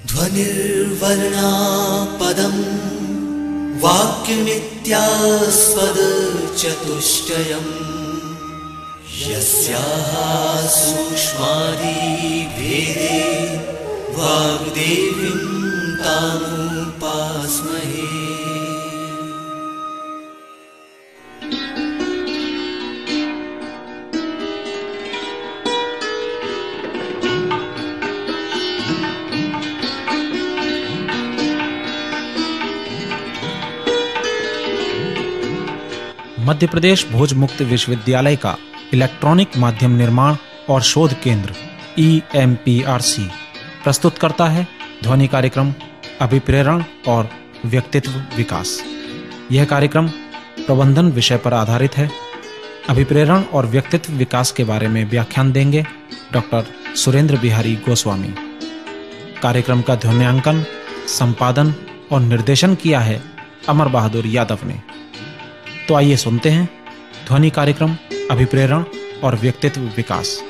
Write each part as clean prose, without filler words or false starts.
ध्वनिर्वर्णा पदं वाक्यमित्यास्पदचतुष्टयम् यस्याः सूक्ष्मादिभेदे वाग्देवीं तामुपास्महे। मध्य प्रदेश भोज मुक्त विश्वविद्यालय का इलेक्ट्रॉनिक माध्यम निर्माण और शोध केंद्र EMPRC प्रस्तुत करता है ध्वनि कार्यक्रम अभिप्रेरण और व्यक्तित्व विकास। यह कार्यक्रम प्रबंधन विषय पर आधारित है। अभिप्रेरण और व्यक्तित्व विकास के बारे में व्याख्यान देंगे डॉक्टर सुरेंद्र बिहारी गोस्वामी। कार्यक्रम का ध्वन्यांकन, संपादन और निर्देशन किया है अमर बहादुर यादव ने। तो आइए सुनते हैं ध्वनि कार्यक्रम अभिप्रेरण और व्यक्तित्व विकास।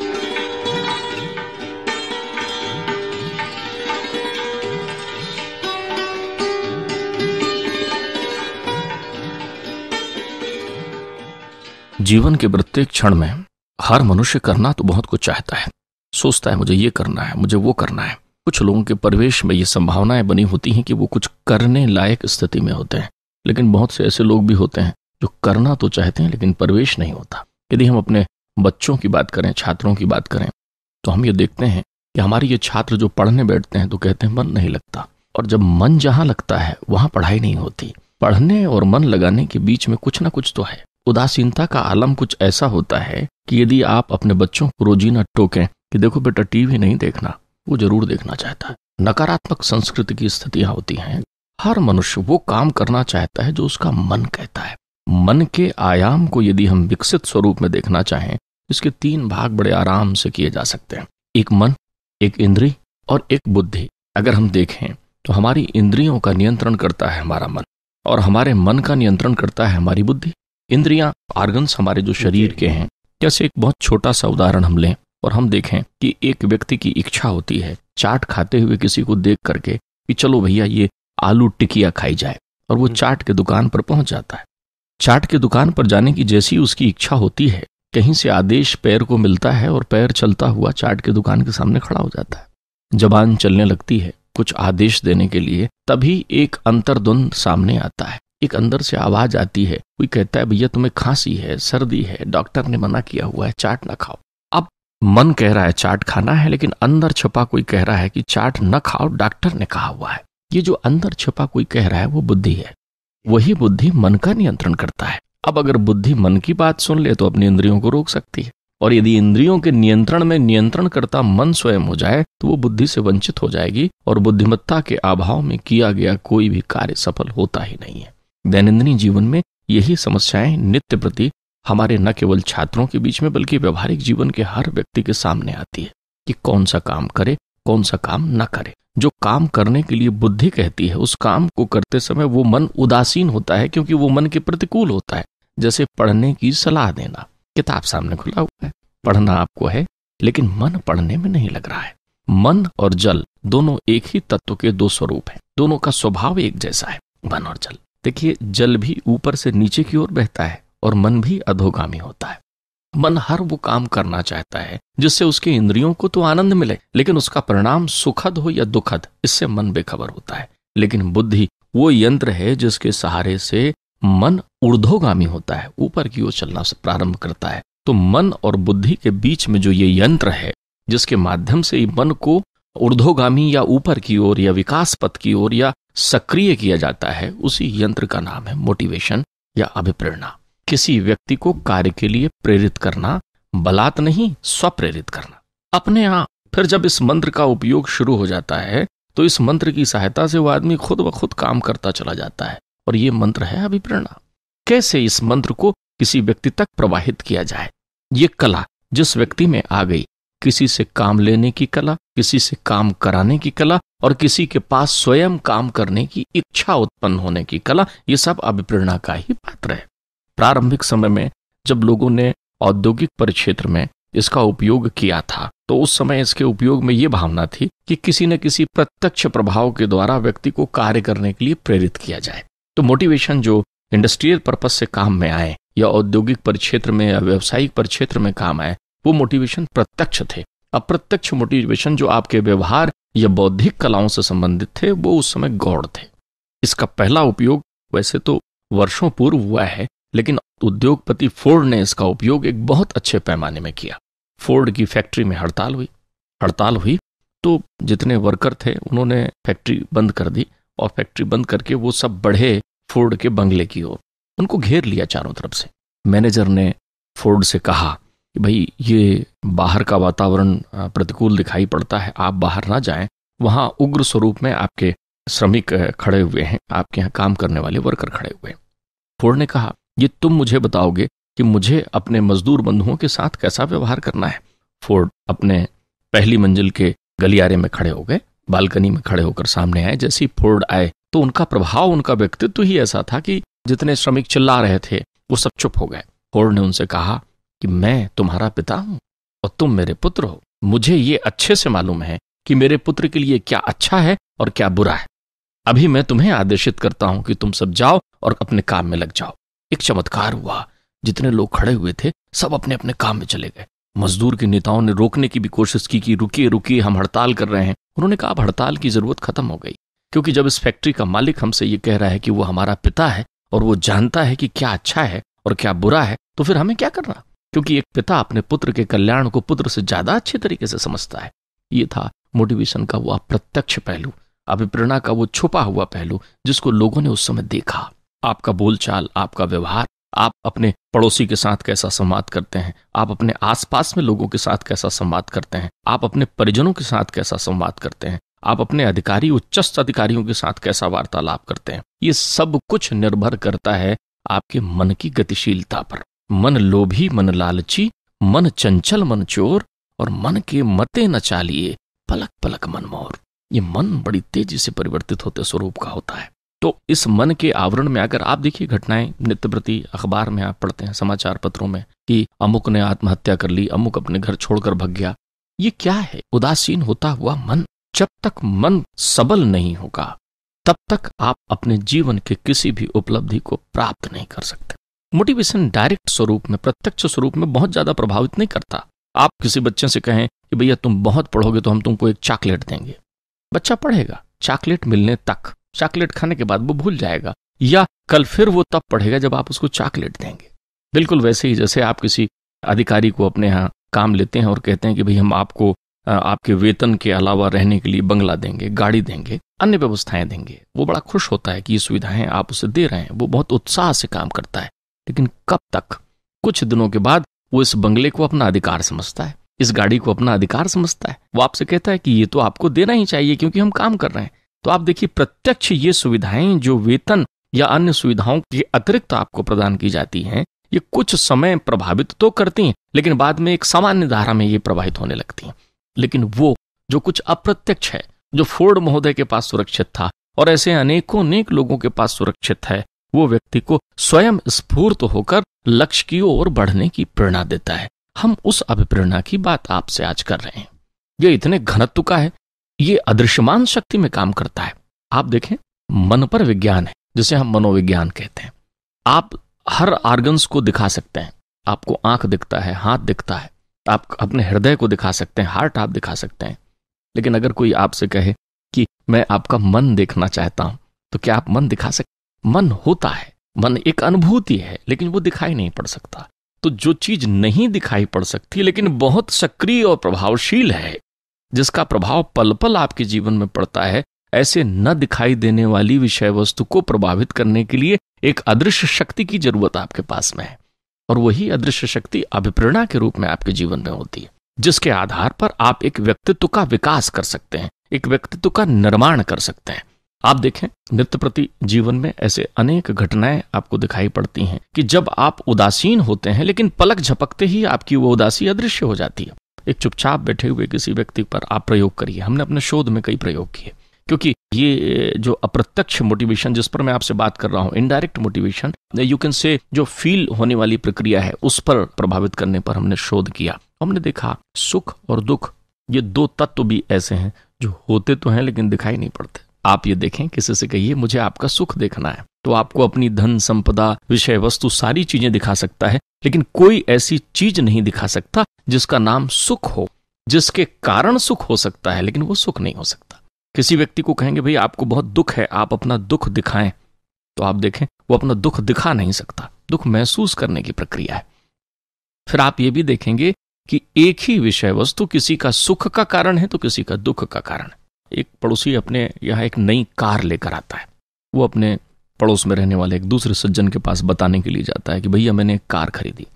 जीवन के प्रत्येक क्षण में हर मनुष्य करना तो बहुत कुछ चाहता है, सोचता है मुझे ये करना है, मुझे वो करना है। कुछ लोगों के परिवेश में ये संभावनाएं बनी होती हैं कि वो कुछ करने लायक स्थिति में होते हैं, लेकिन बहुत से ऐसे लोग भी होते हैं जो करना तो चाहते हैं लेकिन परिवेश नहीं होता। यदि हम अपने बच्चों की बात करें, छात्रों की बात करें, तो हम ये देखते हैं कि हमारे ये छात्र जो पढ़ने बैठते हैं तो कहते हैं मन नहीं लगता, और जब मन जहाँ लगता है वहाँ पढ़ाई नहीं होती। पढ़ने और मन लगाने के बीच में कुछ ना कुछ तो है। उदासीनता का आलम कुछ ऐसा होता है कि यदि आप अपने बच्चों को रोजीना टोकें कि देखो बेटा टीवी नहीं देखना, वो जरूर देखना चाहता है। नकारात्मक संस्कृति की स्थितियां होती हैं। हर मनुष्य वो काम करना चाहता है जो उसका मन कहता है। मन के आयाम को यदि हम विकसित स्वरूप में देखना चाहें, इसके 3 भाग बड़े आराम से किए जा सकते हैं। एक मन, एक इंद्री और एक बुद्धि। अगर हम देखें तो हमारी इंद्रियों का नियंत्रण करता है हमारा मन, और हमारे मन का नियंत्रण करता है हमारी बुद्धि। इंद्रियां, ऑर्गन्स हमारे जो शरीर के हैं, जैसे एक बहुत छोटा सा उदाहरण हम लें और हम देखें कि एक व्यक्ति की इच्छा होती है चाट खाते हुए किसी को देख करके कि चलो भैया ये आलू टिकिया खाई जाए, और वो चाट के दुकान पर पहुंच जाता है। चाट के दुकान पर जाने की जैसी उसकी इच्छा होती है, कहीं से आदेश पैर को मिलता है और पैर चलता हुआ चाट के दुकान के सामने खड़ा हो जाता है। जबान चलने लगती है कुछ आदेश देने के लिए, तभी एक अंतर्द्वंद सामने आता है। एक अंदर से आवाज आती है, कोई कहता है भैया तुम्हें खांसी है, सर्दी है, डॉक्टर ने मना किया हुआ है, चाट ना खाओ। अब मन कह रहा है चाट खाना है, लेकिन अंदर छुपा कोई कह रहा है कि चाट न खाओ, डॉक्टर ने कहा हुआ है। ये जो अंदर छुपा कोई कह रहा है वो बुद्धि है। वही बुद्धि मन का नियंत्रण करता है। अब अगर बुद्धि मन की बात सुन ले तो अपनी इंद्रियों को रोक सकती है, और यदि इंद्रियों के नियंत्रण में नियंत्रण करता मन स्वयं हो जाए तो वो बुद्धि से वंचित हो जाएगी, और बुद्धिमत्ता के अभाव में किया गया कोई भी कार्य सफल होता ही नहीं है। दैनंदिन जीवन में यही समस्याएं नित्य प्रति हमारे न केवल छात्रों के बीच में बल्कि व्यवहारिक जीवन के हर व्यक्ति के सामने आती है कि कौन सा काम करे, कौन सा काम न करे। जो काम करने के लिए बुद्धि कहती है, उस काम को करते समय वो मन उदासीन होता है, क्योंकि वो मन के प्रतिकूल होता है। जैसे पढ़ने की सलाह देना, किताब सामने खुला हुआ है, पढ़ना आपको है, लेकिन मन पढ़ने में नहीं लग रहा है। मन और जल दोनों एक ही तत्व के 2 स्वरूप हैं, दोनों का स्वभाव एक जैसा है, मन और जल। देखिए, जल भी ऊपर से नीचे की ओर बहता है और मन भी अधोगामी होता है। मन हर वो काम करना चाहता है जिससे उसके इंद्रियों को तो आनंद मिले, लेकिन उसका परिणाम सुखद हो या दुखद, इससे मन बेखबर होता है। लेकिन बुद्धि वो यंत्र है जिसके सहारे से मन ऊर्ध्वगामी होता है, ऊपर की ओर चलना से प्रारंभ करता है। तो मन और बुद्धि के बीच में जो ये यंत्र है, जिसके माध्यम से मन को ऊर्ध्वगामी या ऊपर की ओर या विकास पथ की ओर या सक्रिय किया जाता है, उसी यंत्र का नाम है मोटिवेशन या अभिप्रेरणा। किसी व्यक्ति को कार्य के लिए प्रेरित करना, बलात् नहीं, स्वप्रेरित करना अपने आप। फिर जब इस मंत्र का उपयोग शुरू हो जाता है तो इस मंत्र की सहायता से वो आदमी खुद ब खुद काम करता चला जाता है, और ये मंत्र है अभिप्रेरणा। कैसे इस मंत्र को किसी व्यक्ति तक प्रवाहित किया जाए, ये कला जिस व्यक्ति में आ गई, किसी से काम लेने की कला, किसी से काम कराने की कला, और किसी के पास स्वयं काम करने की इच्छा उत्पन्न होने की कला, ये सब अभिप्रेरणा का ही पात्र है। प्रारंभिक समय में जब लोगों ने औद्योगिक परिक्षेत्र में इसका उपयोग किया था तो उस समय इसके उपयोग में ये भावना थी कि किसी न किसी प्रत्यक्ष प्रभाव के द्वारा व्यक्ति को कार्य करने के लिए प्रेरित किया जाए। तो मोटिवेशन जो इंडस्ट्रियल पर्पस से काम में आए या औद्योगिक परिक्षेत्र में या व्यावसायिक परिक्षेत्र में काम आए, वो मोटिवेशन प्रत्यक्ष थे। अप्रत्यक्ष मोटिवेशन जो आपके व्यवहार या बौद्धिक कलाओं से संबंधित थे, वो उस समय गौण थे। इसका पहला उपयोग वैसे तो वर्षों पूर्व हुआ है, लेकिन उद्योगपति फोर्ड ने इसका उपयोग एक बहुत अच्छे पैमाने में किया। फोर्ड की फैक्ट्री में हड़ताल हुई तो जितने वर्कर थे उन्होंने फैक्ट्री बंद कर दी और फैक्ट्री बंद करके वो सब बढ़े फोर्ड के बंगले की ओर। उनको घेर लिया चारों तरफ से। मैनेजर ने फोर्ड से कहा कि भाई ये बाहर का वातावरण प्रतिकूल दिखाई पड़ता है, आप बाहर ना जाएं, वहां उग्र स्वरूप में आपके श्रमिक खड़े हुए हैं, आपके यहाँ काम करने वाले वर्कर खड़े हुए हैं। फोर्ड ने कहा ये तुम मुझे बताओगे कि मुझे अपने मजदूर बंधुओं के साथ कैसा व्यवहार करना है। फोर्ड अपने पहली मंजिल के गलियारे में खड़े हो गए, बालकनी में खड़े होकर सामने आए। जैसे ही फोर्ड आए तो उनका प्रभाव, उनका व्यक्तित्व ही ऐसा था कि जितने श्रमिक चिल्ला रहे थे वो सब चुप हो गए। फोर्ड ने उनसे कहा कि मैं तुम्हारा पिता हूं और तुम मेरे पुत्र हो। मुझे ये अच्छे से मालूम है कि मेरे पुत्र के लिए क्या अच्छा है और क्या बुरा है। अभी मैं तुम्हें आदेशित करता हूं कि तुम सब जाओ और अपने काम में लग जाओ। एक चमत्कार हुआ, जितने लोग खड़े हुए थे सब अपने अपने काम में चले गए। मजदूर के नेताओं ने रोकने की भी कोशिश की कि रुकिए रुकिए, हम हड़ताल कर रहे हैं। उन्होंने कहा अब हड़ताल की जरूरत खत्म हो गई, क्योंकि जब इस फैक्ट्री का मालिक हमसे ये कह रहा है कि वो हमारा पिता है और वो जानता है कि क्या अच्छा है और क्या बुरा है, तो फिर हमें क्या करना। क्योंकि एक पिता अपने पुत्र के कल्याण को पुत्र से ज्यादा अच्छे तरीके से समझता है। ये था मोटिवेशन का वो अप्रत्यक्ष पहलू, अभिप्रेरणा का वो छुपा हुआ पहलू जिसको लोगों ने उस समय देखा। आपका बोलचाल, आपका व्यवहार, आप अपने पड़ोसी के साथ कैसा संवाद करते हैं, आप अपने आसपास में लोगों के साथ कैसा संवाद करते हैं, आप अपने परिजनों के साथ कैसा संवाद करते हैं, आप अपने अधिकारी, उच्चस्थ अधिकारियों के साथ कैसा वार्तालाप करते हैं, ये सब कुछ निर्भर करता है आपके मन की गतिशीलता पर। मन लोभी, मन लालची, मन चंचल, मन चोर और मन के मते न चालिए, पलक पलक मन मोर। ये मन बड़ी तेजी से परिवर्तित होते स्वरूप का होता है। तो इस मन के आवरण में अगर आप देखिए घटनाएं नित्य प्रति अखबार में आप पढ़ते हैं, समाचार पत्रों में कि अमुक ने आत्महत्या कर ली, अमुक अपने घर छोड़कर भग गया। ये क्या है? उदासीन होता हुआ मन। जब तक मन सबल नहीं होगा तब तक आप अपने जीवन के किसी भी उपलब्धि को प्राप्त नहीं कर सकते। मोटिवेशन डायरेक्ट स्वरूप में, प्रत्यक्ष स्वरूप में बहुत ज्यादा प्रभावित नहीं करता। आप किसी बच्चे से कहें कि भैया तुम बहुत पढ़ोगे तो हम तुमको एक चॉकलेट देंगे, बच्चा पढ़ेगा, चॉकलेट मिलने तक, चॉकलेट खाने के बाद वो भूल जाएगा, या कल फिर वो तब पढ़ेगा जब आप उसको चॉकलेट देंगे। बिल्कुल वैसे ही जैसे आप किसी अधिकारी को अपने यहाँ काम लेते हैं और कहते हैं कि भाई हम आपको आपके वेतन के अलावा रहने के लिए बंगला देंगे, गाड़ी देंगे, अन्य व्यवस्थाएं देंगे। वो बड़ा खुश होता है कि ये सुविधाएं आप उसे दे रहे हैं, वो बहुत उत्साह से काम करता है। लेकिन कब तक? कुछ दिनों के बाद वो इस बंगले को अपना अधिकार समझता है, इस गाड़ी को अपना अधिकार समझता है। वो आपसे कहता है कि ये तो आपको देना ही चाहिए क्योंकि हम काम कर रहे हैं। तो आप देखिए प्रत्यक्ष ये सुविधाएं जो वेतन या अन्य सुविधाओं के अतिरिक्त आपको प्रदान की जाती हैं, ये कुछ समय प्रभावित तो करती हैं, लेकिन बाद में एक सामान्य धारा में ये प्रवाहित होने लगती हैं। लेकिन वो जो कुछ अप्रत्यक्ष है, जो फोर्ड महोदय के पास सुरक्षित था और ऐसे अनेकों अनेक लोगों के पास सुरक्षित है, वो व्यक्ति को स्वयं स्फूर्त होकर लक्ष्य की ओर बढ़ने की प्रेरणा देता है। हम उस अभिप्रेरणा की बात आपसे आज कर रहे हैं। ये इतने घनत्व का है, ये अदृश्यमान शक्ति में काम करता है। आप देखें, मन पर विज्ञान है जिसे हम मनोविज्ञान कहते हैं। आप हर ऑर्गन्स को दिखा सकते हैं। आपको आंख दिखता है, हाथ दिखता है, आप अपने हृदय को दिखा सकते हैं, हार्ट आप दिखा सकते हैं। लेकिन अगर कोई आपसे कहे कि मैं आपका मन देखना चाहता हूं, तो क्या आप मन दिखा सकते? मन होता है, मन एक अनुभूति है, लेकिन वो दिखाई नहीं पड़ सकता। तो जो चीज नहीं दिखाई पड़ सकती लेकिन बहुत सक्रिय और प्रभावशील है, जिसका प्रभाव पल पल आपके जीवन में पड़ता है, ऐसे न दिखाई देने वाली विषय वस्तु को प्रभावित करने के लिए एक अदृश्य शक्ति की जरूरत आपके पास में है। और वही अदृश्य शक्ति अभिप्रेरणा के रूप में आपके जीवन में होती है, जिसके आधार पर आप एक व्यक्तित्व का विकास कर सकते हैं, एक व्यक्तित्व का निर्माण कर सकते हैं। आप देखें, नित्य प्रति जीवन में ऐसे अनेक घटनाएं आपको दिखाई पड़ती हैं कि जब आप उदासीन होते हैं लेकिन पलक झपकते ही आपकी वो उदासी अदृश्य हो जाती है। एक चुपचाप बैठे हुए किसी व्यक्ति पर आप प्रयोग करिए। हमने अपने शोध में कई प्रयोग किए क्योंकि ये जो अप्रत्यक्ष मोटिवेशन जिस पर मैं आपसे बात कर रहा हूं, indirect motivation, you can say, जो फील होने वाली प्रक्रिया है उस पर प्रभावित करने पर हमने शोध किया। हमने देखा सुख और दुख, ये दो तत्व भी ऐसे हैं जो होते तो हैं लेकिन दिखाई नहीं पड़ते। आप ये देखें, किसी से कहिए मुझे आपका सुख देखना है, तो आपको अपनी धन संपदा, विषय वस्तु, सारी चीजें दिखा सकता है, लेकिन कोई ऐसी चीज नहीं दिखा सकता जिसका नाम सुख हो, जिसके कारण सुख हो सकता है लेकिन वो सुख नहीं हो सकता। किसी व्यक्ति को कहेंगे भाई आपको बहुत दुख है, आप अपना दुख दिखाएं, तो आप देखें वो अपना दुख दिखा नहीं सकता। दुख महसूस करने की प्रक्रिया है। फिर आप ये भी देखेंगे कि एक ही विषय वस्तु किसी का सुख का कारण है तो किसी का दुख का कारण है। एक पड़ोसी अपने यहाँ एक नई कार लेकर आता है, वो अपने पड़ोस में रहने वाले एक दूसरे सज्जन के पास बताने के लिए जाता है कि भैया मैंने एक कार खरीदी।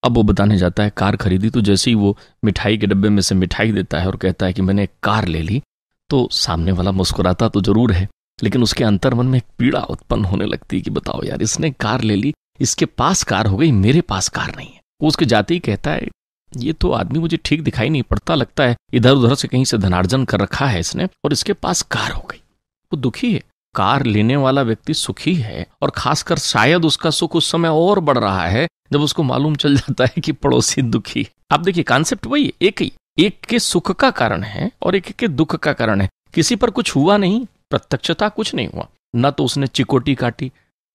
अब वो बताने जाता है कार खरीदी, तो जैसे ही वो मिठाई के डब्बे में से मिठाई देता है और कहता है कि मैंने एक कार ले ली, तो सामने वाला मुस्कुराता तो जरूर है, लेकिन उसके अंतर्मन में एक पीड़ा उत्पन्न होने लगती है कि बताओ यार, इसने कार ले ली, इसके पास कार हो गई, मेरे पास कार नहीं है। वो उसके जाते ही कहता है ये तो आदमी मुझे ठीक दिखाई नहीं पड़ता, लगता है इधर उधर से कहीं से धनार्जन कर रखा है इसने और इसके पास कार हो गई। वो दुखी है। कार लेने वाला व्यक्ति सुखी है, और खासकर शायद उसका सुख उस समय और बढ़ रहा है जब उसको मालूम चल जाता है कि पड़ोसी दुखी। आप देखिए कॉन्सेप्ट वही है, एक ही, एक के सुख का कारण है और एक के दुख का कारण है। किसी पर कुछ हुआ नहीं, प्रत्यक्षता कुछ नहीं हुआ, न तो उसने चिकोटी काटी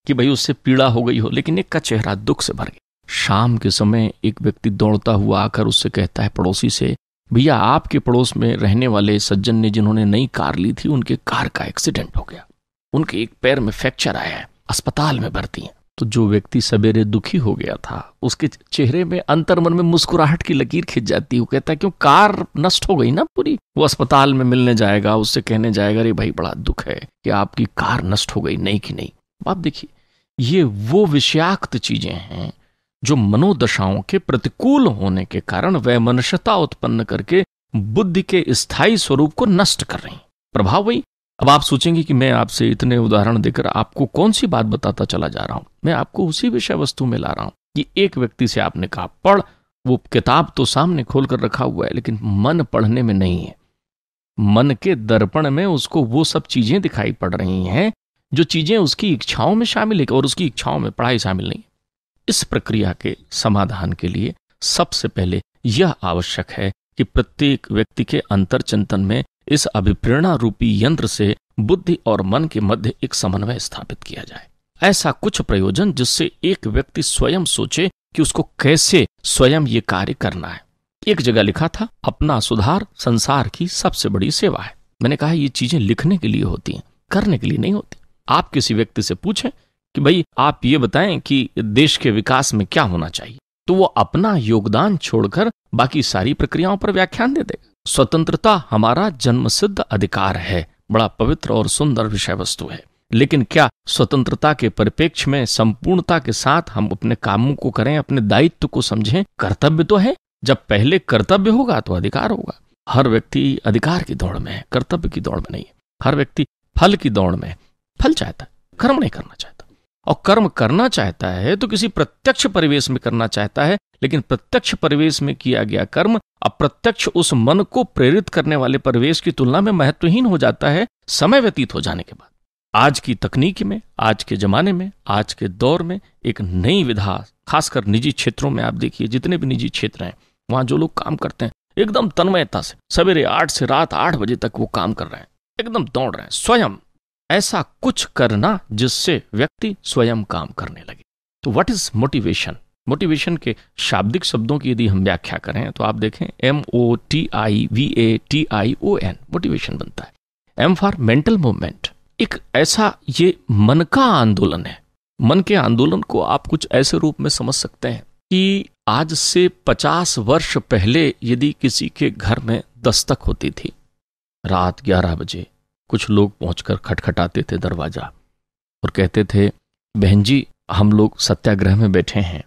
कि भाई उससे पीड़ा हो गई हो, लेकिन एक का चेहरा दुख से भर गया। शाम के समय एक व्यक्ति दौड़ता हुआ आकर उससे कहता है पड़ोसी से, भैया आपके पड़ोस में रहने वाले सज्जन ने जिन्होंने नई कार ली थी, उनके कार का एक्सीडेंट हो गया, उनके एक पैर में फ्रैक्चर आया है, अस्पताल में भर्ती है। तो जो व्यक्ति सवेरे दुखी हो गया था, उसके चेहरे में अंतर्मन में मुस्कुराहट की लकीर खिंच जाती है। वो कहता है क्यों, कार नष्ट हो गई ना पूरी। वो अस्पताल में मिलने जाएगा, उससे कहने जाएगा अरे भाई बड़ा दुख है कि आपकी कार नष्ट हो गई, नहीं कि नहीं। आप देखिए, ये वो विषयाक्त चीजें हैं जो मनोदशाओं के प्रतिकूल होने के कारण वैमनस्यता उत्पन्न करके बुद्धि के स्थायी स्वरूप को नष्ट कर रही। प्रभाव वही। अब आप सोचेंगे कि मैं आपसे इतने उदाहरण देकर आपको कौन सी बात बताता चला जा रहा हूं। मैं आपको उसी विषय वस्तु में ला रहा हूं कि एक व्यक्ति से आपने कहा पढ़, वो किताब तो सामने खोलकर रखा हुआ है लेकिन मन पढ़ने में नहीं है। मन के दर्पण में उसको वो सब चीजें दिखाई पड़ रही हैं जो चीजें उसकी इच्छाओं में शामिल है, और उसकी इच्छाओं में पढ़ाई शामिल नहीं। इस प्रक्रिया के समाधान के लिए सबसे पहले यह आवश्यक है कि प्रत्येक व्यक्ति के अंतर्चिंतन में इस अभिप्रेरणा रूपी यंत्र से बुद्धि और मन के मध्य एक समन्वय स्थापित किया जाए। ऐसा कुछ प्रयोजन जिससे एक व्यक्ति स्वयं सोचे कि उसको कैसे स्वयं ये कार्य करना है। एक जगह लिखा था, अपना सुधार संसार की सबसे बड़ी सेवा है। मैंने कहा ये चीजें लिखने के लिए होती हैं, करने के लिए नहीं होती। आप किसी व्यक्ति से पूछें कि भाई आप ये बताएं कि देश के विकास में क्या होना चाहिए, तो वो अपना योगदान छोड़कर बाकी सारी प्रक्रियाओं पर व्याख्यान दे देगा। स्वतंत्रता हमारा जन्मसिद्ध अधिकार है, बड़ा पवित्र और सुंदर विषय वस्तु है, लेकिन क्या स्वतंत्रता के परिप्रेक्ष्य में संपूर्णता के साथ हम अपने कामों को करें, अपने दायित्व को समझें? कर्तव्य तो है, जब पहले कर्तव्य होगा तो अधिकार होगा। हर व्यक्ति अधिकार की दौड़ में है, कर्तव्य की दौड़ में नहीं है। हर व्यक्ति फल की दौड़ में है, फल चाहता है, कर्म नहीं करना चाहता। और कर्म करना चाहता है तो किसी प्रत्यक्ष परिवेश में करना चाहता है, लेकिन प्रत्यक्ष परिवेश में किया गया कर्म अप्रत्यक्ष उस मन को प्रेरित करने वाले परिवेश की तुलना में महत्वहीन हो जाता है समय व्यतीत हो जाने के बाद। आज की तकनीक में, आज के जमाने में, आज के दौर में एक नई विधा, खासकर निजी क्षेत्रों में आप देखिए, जितने भी निजी क्षेत्र हैं वहां जो लोग काम करते हैं एकदम तन्मयता से, सवेरे 8 से रात 8 बजे तक वो काम कर रहे हैं, एकदम दौड़ रहे हैं स्वयं। ऐसा कुछ करना जिससे व्यक्ति स्वयं काम करने लगे। तो व्हाट इज मोटिवेशन? मोटिवेशन के शाब्दिक शब्दों की यदि हम व्याख्या करें तो आप देखें MOTIVATION मोटिवेशन बनता है। M फॉर मेंटल मूवमेंट, एक ऐसा ये मन का आंदोलन है। मन के आंदोलन को आप कुछ ऐसे रूप में समझ सकते हैं कि आज से 50 वर्ष पहले यदि किसी के घर में दस्तक होती थी, रात 11 बजे कुछ लोग पहुंचकर खटखटाते थे दरवाजा और कहते थे बहन जी हम लोग सत्याग्रह में बैठे हैं,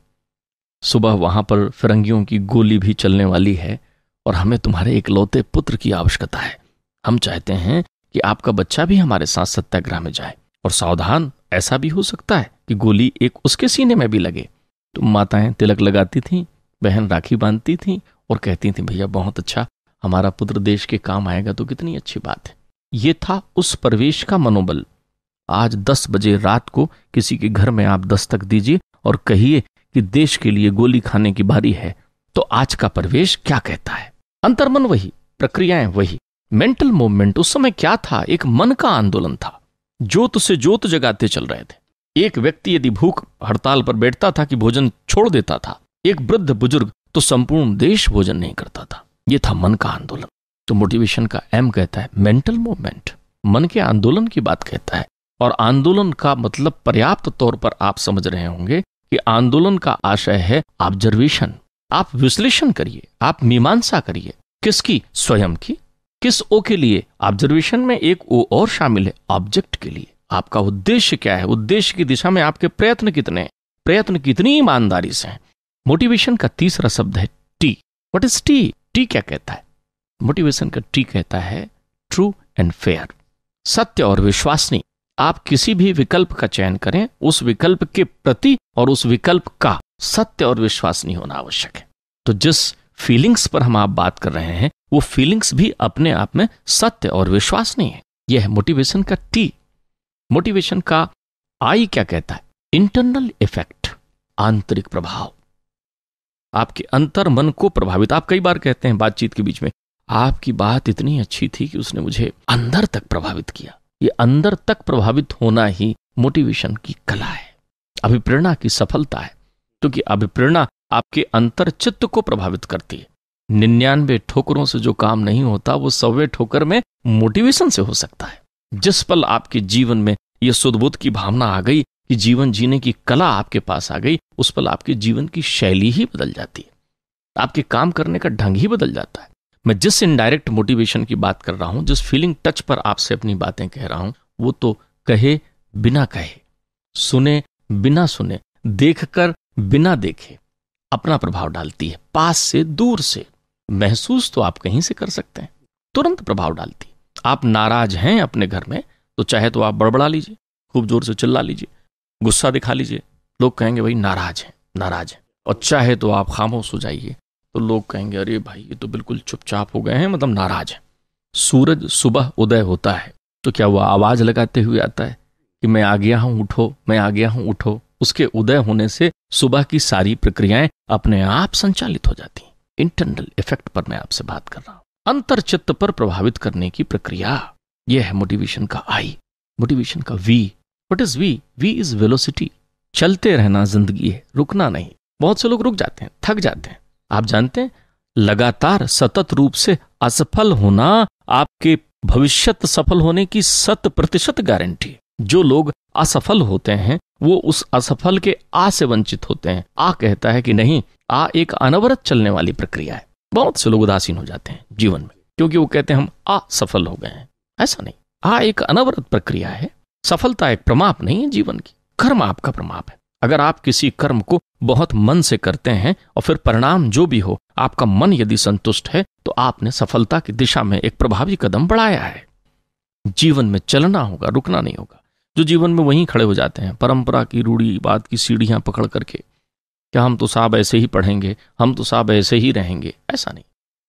सुबह वहां पर फिरंगियों की गोली भी चलने वाली है और हमें तुम्हारे इकलौते पुत्र की आवश्यकता है। हम चाहते हैं कि आपका बच्चा भी हमारे साथ सत्याग्रह में जाए, और सावधान, ऐसा भी हो सकता है कि गोली एक उसके सीने में भी लगे। तो माताएं तिलक लगाती थीं, बहन राखी बांधती थीं और कहती थीं भैया बहुत अच्छा, हमारा पुत्र देश के काम आएगा तो कितनी अच्छी बात है। ये था उस परिवेश का मनोबल। आज 10 बजे रात को किसी के घर में आप दस्तक दीजिए और कहिए कि देश के लिए गोली खाने की बारी है, तो आज का परिवेश क्या कहता है? अंतर्मन वही, प्रक्रियाएं वही। मेंटल मूवमेंट उस समय क्या था? एक मन का आंदोलन था। जोत से जोत जगाते चल रहे थे। एक व्यक्ति यदि भूख हड़ताल पर बैठता था कि भोजन छोड़ देता था, एक वृद्ध बुजुर्ग तो संपूर्ण देश भोजन नहीं करता था। यह था मन का आंदोलन। तो मोटिवेशन का एम कहता है मेंटल मूवमेंट, मन के आंदोलन की बात कहता है। और आंदोलन का मतलब पर्याप्त तौर पर आप समझ रहे होंगे कि आंदोलन का आशय है ऑब्जर्वेशन। आप विश्लेषण करिए, आप मीमांसा करिए। किसकी? स्वयं की। किस ओ के लिए? ऑब्जर्वेशन में एक ओ और शामिल है, ऑब्जेक्ट के लिए। आपका उद्देश्य क्या है? उद्देश्य की दिशा में आपके प्रयत्न कितने हैं? प्रयत्न कितनी ईमानदारी से हैं? मोटिवेशन का तीसरा शब्द है T. What is T? T क्या कहता है? मोटिवेशन का टी कहता है ट्रू एंड फेयर, सत्य और विश्वसनीय। आप किसी भी विकल्प का चयन करें, उस विकल्प के प्रति और उस विकल्प का सत्य और विश्वसनीय होना आवश्यक है। तो जिस फीलिंग्स पर हम आप बात कर रहे हैं, वो फीलिंग्स भी अपने आप में सत्य और विश्वसनीय है। यह है मोटिवेशन का टी। मोटिवेशन का आई क्या कहता है? इंटरनल इफेक्ट, आंतरिक प्रभाव, आपके अंतर मन को प्रभावित। आप कई बार कहते हैं बातचीत के बीच में, आपकी बात इतनी अच्छी थी कि उसने मुझे अंदर तक प्रभावित किया। ये अंदर तक प्रभावित होना ही मोटिवेशन की कला है, अभिप्रेरणा की सफलता है। क्योंकि अभिप्रेरणा आपके अंतर चित्त को प्रभावित करती है। 99 ठोकरों से जो काम नहीं होता, वो 100वें ठोकर में मोटिवेशन से हो सकता है। जिस पल आपके जीवन में यह सुदबुद्ध की भावना आ गई कि जीवन जीने की कला आपके पास आ गई, उस पल आपके जीवन की शैली ही बदल जाती है, आपके काम करने का ढंग ही बदल जाता है। मैं जिस इनडायरेक्ट मोटिवेशन की बात कर रहा हूं, जिस फीलिंग टच पर आपसे अपनी बातें कह रहा हूं, वो तो कहे बिना कहे, सुने बिना सुने, देखकर बिना देखे अपना प्रभाव डालती है। पास से दूर से महसूस तो आप कहीं से कर सकते हैं, तुरंत प्रभाव डालती है। आप नाराज हैं अपने घर में, तो चाहे तो आप बड़बड़ा लीजिए, खूब जोर से चिल्ला लीजिए, गुस्सा दिखा लीजिए, लोग कहेंगे भाई नाराज है, नाराज है। और चाहे तो आप खामोश हो जाइए, तो लोग कहेंगे अरे भाई ये तो बिल्कुल चुपचाप हो गए हैं, मतलब नाराज है। सूरज सुबह उदय होता है तो क्या वो आवाज लगाते हुए आता है कि मैं आ गया हूं उठो, मैं आ गया हूं उठो? उसके उदय होने से सुबह की सारी प्रक्रियाएं अपने आप संचालित हो जाती हैं। इंटरनल इफेक्ट पर मैं आपसे बात कर रहा हूं, अंतर चित्त पर प्रभावित करने की प्रक्रिया। यह है मोटिवेशन का आई। मोटिवेशन का V. What is V? V is velocity. चलते रहना जिंदगी है, रुकना नहीं। बहुत से लोग रुक जाते हैं, थक जाते हैं। आप जानते हैं, लगातार सतत रूप से असफल होना आपके भविष्यत सफल होने की 100% गारंटी है। जो लोग असफल होते हैं वो उस असफल के आ से वंचित होते हैं। आ कहता है कि नहीं, आ एक अनवरत चलने वाली प्रक्रिया है। बहुत से लोग उदासीन हो जाते हैं जीवन में, क्योंकि वो कहते हैं हम असफल हो गए हैं। ऐसा नहीं, आ एक अनवरत प्रक्रिया है। सफलता एक प्रमाप नहीं है जीवन की, कर्म आपका प्रमाप है। अगर आप किसी कर्म को बहुत मन से करते हैं और फिर परिणाम जो भी हो, आपका मन यदि संतुष्ट है, तो आपने सफलता की दिशा में एक प्रभावी कदम बढ़ाया है। जीवन में चलना होगा, रुकना नहीं होगा। जो जीवन में वहीं खड़े हो जाते हैं, परंपरा की रूढ़ी बात की सीढ़ियां पकड़ करके, क्या हम तो साहब ऐसे ही पढ़ेंगे, हम तो साहब ऐसे ही रहेंगे, ऐसा नहीं।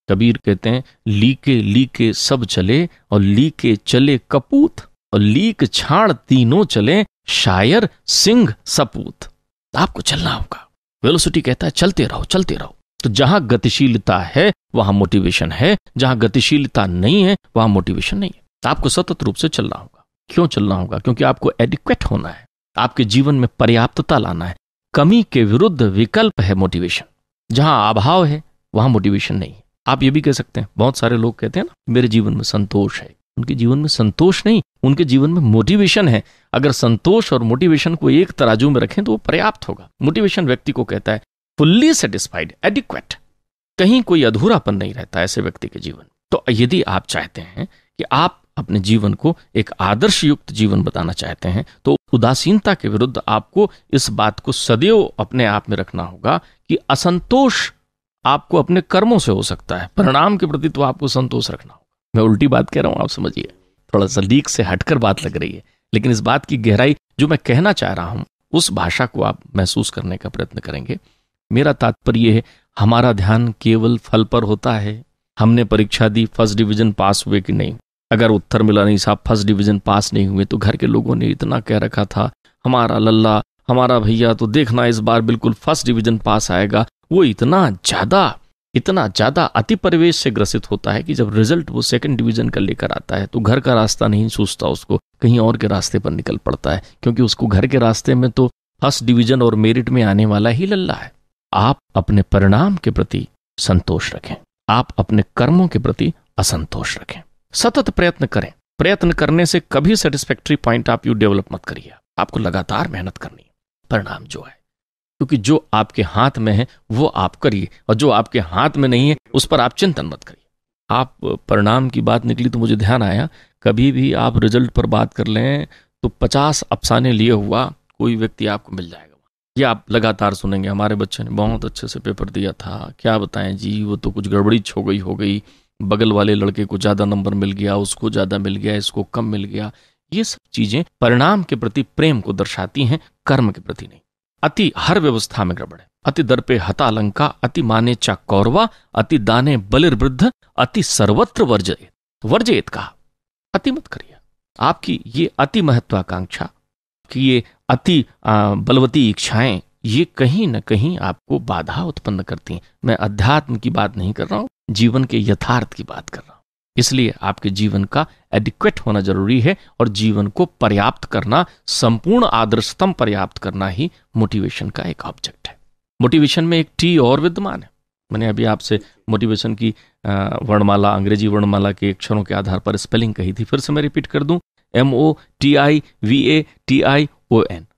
कबीर कहते हैं लीके लीके सब चले, और लीके चले कपूत, और लीक छाड़ तीनों चले, शायर सिंह सपूत। आपको चलना होगा। वेलोसिटी कहता है चलते रहो, चलते रहो। तो जहां गतिशीलता है वहां मोटिवेशन है, जहां गतिशीलता नहीं है वहां मोटिवेशन नहीं है। आपको सतत रूप से चलना होगा। क्यों चलना होगा? क्योंकि आपको एडिक्वेट होना है, आपके जीवन में पर्याप्तता लाना है। कमी के विरुद्ध विकल्प है मोटिवेशन। जहां अभाव है वहां मोटिवेशन नहीं है। आप ये भी कह सकते हैं, बहुत सारे लोग कहते हैं ना मेरे जीवन में संतोष है। उनके जीवन में संतोष नहीं, उनके जीवन में मोटिवेशन है। अगर संतोष और मोटिवेशन को एक तराजू में रखें तो वो पर्याप्त होगा। मोटिवेशन व्यक्ति को कहता है फुल्ली सेटिस्फाइड, एडिक्वेट, कहीं कोई अधूरापन नहीं रहता ऐसे व्यक्ति के जीवन। तो यदि आप चाहते हैं कि आप अपने जीवन को एक आदर्श युक्त जीवन बताना चाहते हैं, तो उदासीनता के विरुद्ध आपको इस बात को सदैव अपने आप में रखना होगा कि असंतोष आपको अपने कर्मों से हो सकता है, परिणाम के प्रति तो आपको संतोष रखना होगा। मैं उल्टी बात कह रहा हूं, आप समझिए, थोड़ा सा लीक से हटकर बात लग रही है, लेकिन इस बात की गहराई जो मैं कहना चाह रहा हूं उस भाषा को आप महसूस करने का प्रयत्न करेंगे। मेरा तात्पर्य है, हमारा ध्यान केवल फल पर होता है। हमने परीक्षा दी, फर्स्ट डिवीजन पास हुए कि नहीं, अगर उत्तर मिला नहीं साहब फर्स्ट डिवीजन पास नहीं हुए, तो घर के लोगों ने इतना कह रखा था हमारा लल्ला, हमारा भैया तो देखना इस बार बिल्कुल फर्स्ट डिवीजन पास आएगा, वो इतना ज़्यादा अति परिवेश से ग्रसित होता है कि जब रिजल्ट वो सेकंड डिवीजन का लेकर आता है तो घर का रास्ता नहीं सूझता, उसको कहीं और के रास्ते पर निकल पड़ता है, क्योंकि उसको घर के रास्ते में तो फर्स्ट डिवीजन और मेरिट में आने वाला ही लल्ला है। आप अपने परिणाम के प्रति संतोष रखें, आप अपने कर्मों के प्रति असंतोष रखें, सतत प्रयत्न करें। प्रयत्न करने से कभी सेटिस्फैक्टरी पॉइंट आप यू डेवलप मत करिए, आपको लगातार मेहनत करनी है। परिणाम जो है, क्योंकि जो आपके हाथ में है वो आप करिए, और जो आपके हाथ में नहीं है उस पर आप चिंतन मत करिए। आप परिणाम की बात निकली तो मुझे ध्यान आया, कभी भी आप रिजल्ट पर बात कर लें तो 50 अफसाने लिए हुआ कोई व्यक्ति आपको मिल जाएगा। ये आप लगातार सुनेंगे, हमारे बच्चे ने बहुत अच्छे से पेपर दिया था, क्या बताएं जी, वो तो कुछ गड़बड़ी हो गई, बगल वाले लड़के को ज़्यादा नंबर मिल गया, उसको ज़्यादा मिल गया, इसको कम मिल गया। ये सब चीज़ें परिणाम के प्रति प्रेम को दर्शाती हैं, कर्म के प्रति नहीं। अति हर व्यवस्था में गड़बड़ है। अति दर्पे हता लंका, अति माने चा कौरवा, अति दाने बलिर्वृद्ध, अति सर्वत्र वर्जयेत कहा। अति मत करिए। आपकी ये अति महत्वाकांक्षा कि ये अति बलवती इच्छाएं, ये कहीं न कहीं आपको बाधा उत्पन्न करती हैं। मैं अध्यात्म की बात नहीं कर रहा हूं, जीवन के यथार्थ की बात कर रहा हूं। इसलिए आपके जीवन का एडिक्वेट होना जरूरी है, और जीवन को पर्याप्त करना, संपूर्ण आदर्शतम पर्याप्त करना ही मोटिवेशन का एक ऑब्जेक्ट है। मोटिवेशन में एक टी और विद्यमान है। मैंने अभी आपसे मोटिवेशन की वर्णमाला, अंग्रेजी वर्णमाला के अक्षरों के आधार पर स्पेलिंग कही थी, फिर से मैं रिपीट कर दूं, MOTIVATION।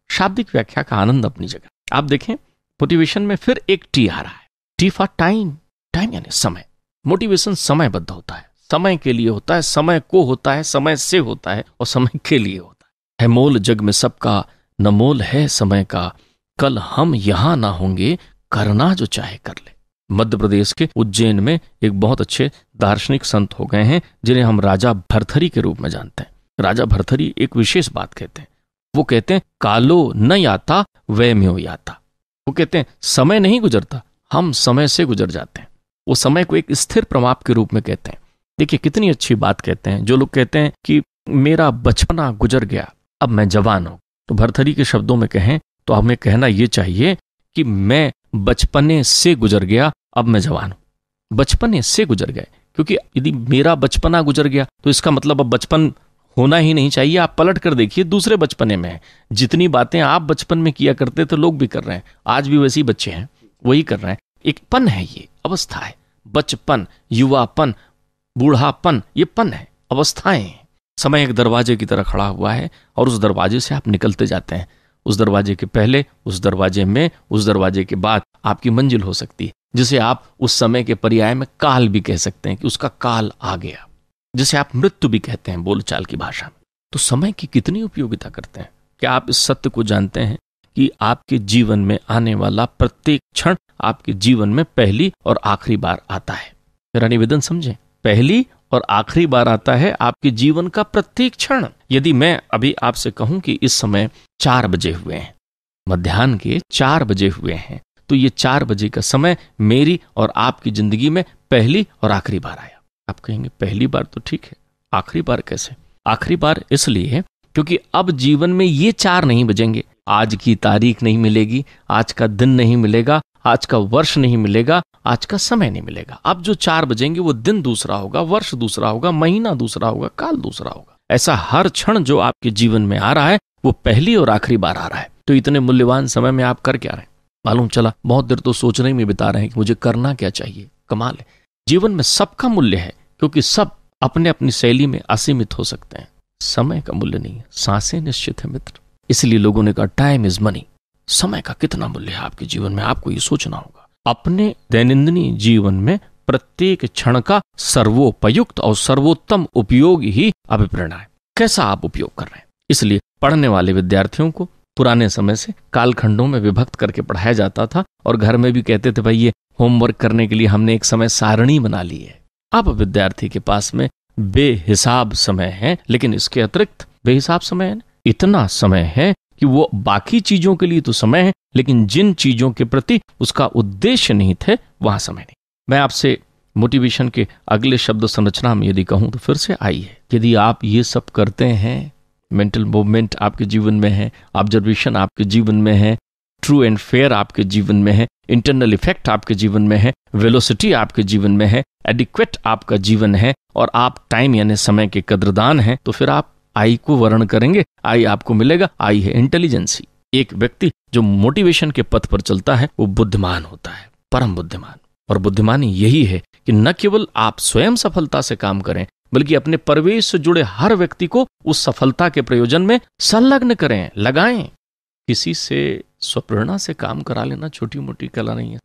शाब्दिक व्याख्या का आनंद अपनी जगह। आप देखें मोटिवेशन में फिर एक टी आ रहा है, टी फॉर टाइम। टाइम यानी समय। मोटिवेशन समयबद्ध होता है, समय के लिए होता है, समय को होता है, समय से होता है, और समय के लिए होता है मोल जग में सबका, न मोल है समय का, कल हम यहां ना होंगे, करना जो चाहे कर ले। मध्य प्रदेश के उज्जैन में एक बहुत अच्छे दार्शनिक संत हो गए हैं, जिन्हें हम राजा भरथरी के रूप में जानते हैं। राजा भरथरी एक विशेष बात कहते हैं, वो कहते हैं कालो न याता वह म्यो याता। वो कहते हैं समय नहीं गुजरता, हम समय से गुजर जाते हैं। वो समय को एक स्थिर प्रमाप के रूप में कहते हैं। देखिए कितनी अच्छी बात कहते हैं। जो लोग कहते हैं कि मेरा बचपना गुजर गया, अब मैं जवान हूं, तो भरथरी के शब्दों में कहें तो हमें कहना यह चाहिए कि मैं बचपने से गुजर गया, अब मैं जवान हूं। बचपने से गुजर गए, क्योंकि यदि मेरा बचपना गुजर गया तो इसका मतलब अब बचपन होना ही नहीं चाहिए। आप पलट कर देखिए, दूसरे बचपने में है। जितनी बातें आप बचपन में किया करते थे लोग भी कर रहे हैं, आज भी वैसे ही बच्चे हैं, वही कर रहे हैं। एक पन है, ये अवस्था है। बचपन, युवापन, बूढ़ापन, ये पन है, अवस्थाएं हैं। समय एक दरवाजे की तरह खड़ा हुआ है, और उस दरवाजे से आप निकलते जाते हैं। उस दरवाजे के पहले, उस दरवाजे में, उस दरवाजे के बाद आपकी मंजिल हो सकती है, जिसे आप उस समय के पर्याय में काल भी कह सकते हैं कि उसका काल आ गया, जिसे आप मृत्यु भी कहते हैं बोलचाल की भाषा में। तो समय की कितनी उपयोगिता करते हैं। क्या आप इस सत्य को जानते हैं कि आपके जीवन में आने वाला प्रत्येक क्षण आपके जीवन में पहली और आखिरी बार आता है। मेरा निवेदन समझें, पहली और आखिरी बार आता है आपके जीवन का प्रत्येक क्षण। यदि मैं अभी आपसे कहूं कि इस समय 4 बजे हुए हैं, मध्याह्न के 4 बजे हुए हैं, तो ये 4 बजे का समय मेरी और आपकी जिंदगी में पहली और आखिरी बार आया। आप कहेंगे पहली बार तो ठीक है, आखिरी बार कैसे? आखिरी बार इसलिए क्योंकि अब जीवन में ये 4 नहीं बजेंगे। आज की तारीख नहीं मिलेगी, आज का दिन नहीं मिलेगा, आज का वर्ष नहीं मिलेगा, आज का समय नहीं मिलेगा। अब जो 4 बजेंगे वो दिन दूसरा होगा, वर्ष दूसरा होगा, महीना दूसरा होगा, काल दूसरा होगा। ऐसा हर क्षण जो आपके जीवन में आ रहा है वो पहली और आखिरी बार आ रहा है। तो इतने मूल्यवान समय में आप कर क्या रहे हैं? मालूम चला बहुत देर तो सोचने में बिता रहे हैं कि मुझे करना क्या चाहिए। कमाल है, जीवन में सबका मूल्य है, क्योंकि सब अपने अपनी शैली में असीमित हो सकते हैं। समय का मूल्य नहीं है, सांसें निश्चित है मित्र। इसलिए लोगों ने कहा टाइम इज मनी। समय का कितना मूल्य है आपके जीवन में, आपको ये सोचना होगा। अपने दैनंदिन जीवन में प्रत्येक क्षण का सर्वोपयुक्त और सर्वोत्तम उपयोग ही अभिप्रेरणा है। कैसा आप उपयोग कर रहे हैं? इसलिए पढ़ने वाले विद्यार्थियों को पुराने समय से कालखंडों में विभक्त करके पढ़ाया जाता था, और घर में भी कहते थे भाई ये होमवर्क करने के लिए हमने एक समय सारणी बना ली है। अब विद्यार्थी के पास में बेहिसाब समय है, लेकिन इसके अतिरिक्त बेहिसाब समय है, इतना समय है कि वो बाकी चीजों के लिए तो समय है, लेकिन जिन चीजों के प्रति उसका उद्देश्य नहीं थे वहां समय नहीं। मैं आपसे मोटिवेशन के अगले शब्द संरचना में यदि कहूं तो फिर से आई है। यदि आप ये सब करते हैं, मेंटल मूवमेंट आपके जीवन में है, ऑब्जर्वेशन आपके जीवन में है, ट्रू एंड फेयर आपके जीवन में है, इंटरनल इफेक्ट आपके जीवन में है, वेलोसिटी आपके जीवन में है, एडिक्वेट आपका जीवन है, और आप टाइम यानी समय के कदरदान हैं, तो फिर आप आई को वर्ण करेंगे। आई आपको मिलेगा, आई है इंटेलिजेंसी। एक व्यक्ति जो मोटिवेशन के पथ पर चलता है वो बुद्धिमान होता है, परम बुद्धिमान। और बुद्धिमानी यही है कि न केवल आप स्वयं सफलता से काम करें, बल्कि अपने परिवेश से जुड़े हर व्यक्ति को उस सफलता के प्रयोजन में संलग्न करें, लगाएं। किसी से स्वप्रेरणा से काम करा लेना छोटी मोटी कला नहीं है।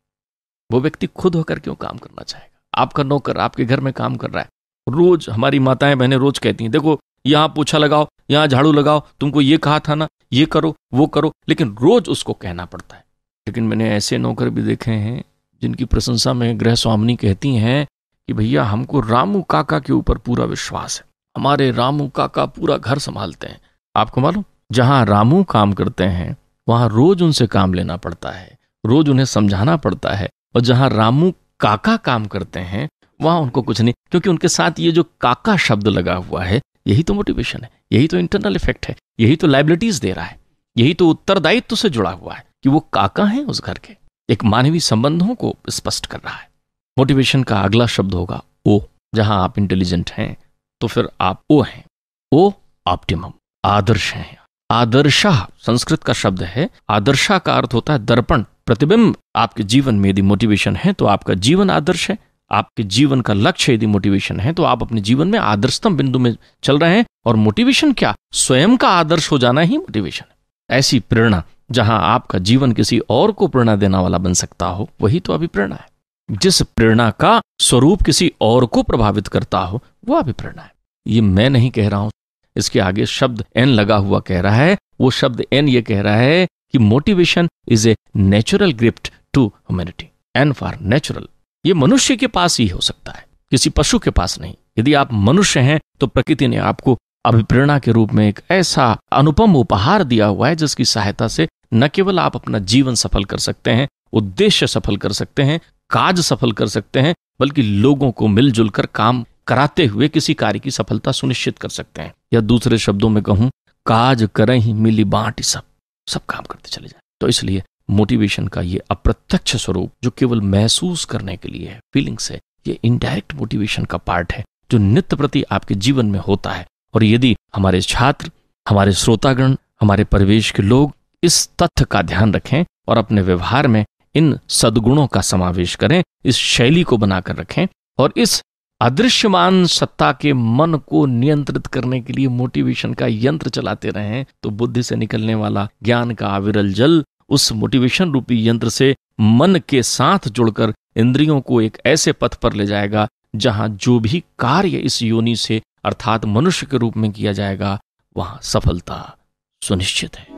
वो व्यक्ति खुद होकर क्यों काम करना चाहेगा? आपका नौकर आपके घर में काम कर रहा है, रोज हमारी माताएं बहनें रोज कहती हैं, देखो यहाँ पोछा लगाओ, यहाँ झाड़ू लगाओ, तुमको ये कहा था ना, ये करो वो करो, लेकिन रोज उसको कहना पड़ता है। लेकिन मैंने ऐसे नौकर भी देखे हैं जिनकी प्रशंसा में गृह स्वामिनी कहती हैं कि भैया हमको रामू काका के ऊपर पूरा विश्वास है, हमारे रामू काका पूरा घर संभालते हैं। आपको मालूम, जहां रामू काम करते हैं वहां रोज उनसे काम लेना पड़ता है, रोज उन्हें समझाना पड़ता है, और जहां रामू काका काम करते हैं वहां उनको कुछ नहीं, क्योंकि उनके साथ ये जो काका शब्द लगा हुआ है, यही तो मोटिवेशन है, यही तो इंटरनल इफेक्ट है, यही तो लाइबिलिटीज दे रहा है, यही तो उत्तरदायित्व से जुड़ा हुआ है कि वो काका हैं उस घर के। एक मानवीय संबंधों को स्पष्ट कर रहा है। मोटिवेशन का अगला शब्द होगा ओ। जहां आप इंटेलिजेंट हैं तो फिर आप ओ हैं। ओ ऑप्टिमम, आदर्श हैं। आदर्शा संस्कृत का शब्द है। आदर्शा का अर्थ होता है दर्पण, प्रतिबिंब। आपके जीवन में यदि मोटिवेशन है तो आपका जीवन आदर्श है। आपके जीवन का लक्ष्य यदि मोटिवेशन है तो आप अपने जीवन में आदर्शतम बिंदु में चल रहे हैं। और मोटिवेशन क्या? स्वयं का आदर्श हो जाना ही मोटिवेशन है। ऐसी प्रेरणा जहां आपका जीवन किसी और को प्रेरणा देने वाला बन सकता हो, वही तो अभिप्रेरणा है। जिस प्रेरणा का स्वरूप किसी और को प्रभावित करता हो, वो अभिप्रेरणा है। ये मैं नहीं कह रहा हूं, इसके आगे शब्द एन लगा हुआ कह रहा है। वो शब्द एन ये कह रहा है कि motivation is a natural gift to humanity. N for natural. ये मनुष्य के पास ही हो सकता है, किसी पशु के पास नहीं। यदि आप मनुष्य हैं तो प्रकृति ने आपको अभिप्रेरणा के रूप में एक ऐसा अनुपम उपहार दिया हुआ है जिसकी सहायता से न केवल आप अपना जीवन सफल कर सकते हैं, उद्देश्य सफल कर सकते हैं, काज सफल कर सकते हैं, बल्कि लोगों को मिलजुल कर काम कराते हुए किसी कार्य की सफलता सुनिश्चित कर सकते हैं। या दूसरे शब्दों में कहूं, काज करें ही मिली बांट, सब काम करते चले जाए। तो इसलिए मोटिवेशन का ये अप्रत्यक्ष स्वरूप जो केवल महसूस करने के लिए है, फीलिंग्स है, ये इनडायरेक्ट मोटिवेशन का पार्ट है जो नित्य प्रति आपके जीवन में होता है। और यदि हमारे छात्र, हमारे श्रोतागण, हमारे परिवेश के लोग इस तथ्य का ध्यान रखें और अपने व्यवहार में इन सद्गुणों का समावेश करें, इस शैली को बनाकर रखें और इस अदृश्यमान सत्ता के मन को नियंत्रित करने के लिए मोटिवेशन का यंत्र चलाते रहें, तो बुद्धि से निकलने वाला ज्ञान का अविरल जल उस मोटिवेशन रूपी यंत्र से मन के साथ जुड़कर इंद्रियों को एक ऐसे पथ पर ले जाएगा जहां जो भी कार्य इस योनि से अर्थात मनुष्य के रूप में किया जाएगा, वहां सफलता सुनिश्चित है।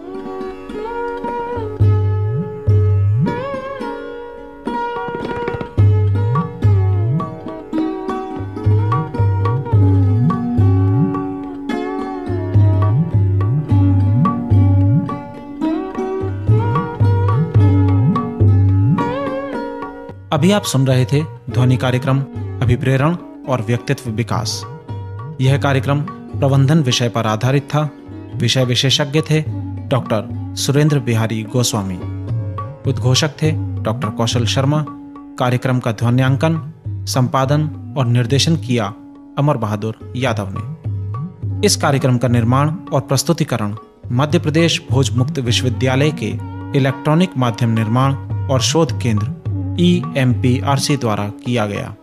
अभी आप सुन रहे थे ध्वनि कार्यक्रम अभिप्रेरण और व्यक्तित्व विकास। यह कार्यक्रम प्रबंधन विषय पर आधारित था। विषय विशेषज्ञ थे डॉक्टर सुरेंद्र बिहारी गोस्वामी। उद्घोषक थे डॉक्टर कौशल शर्मा। कार्यक्रम का ध्वन्यांकन, संपादन और निर्देशन किया अमर बहादुर यादव ने। इस कार्यक्रम का निर्माण और प्रस्तुतिकरण मध्य प्रदेश भोज मुक्त विश्वविद्यालय के इलेक्ट्रॉनिक माध्यम निर्माण और शोध केंद्र EMPRC द्वारा किया गया।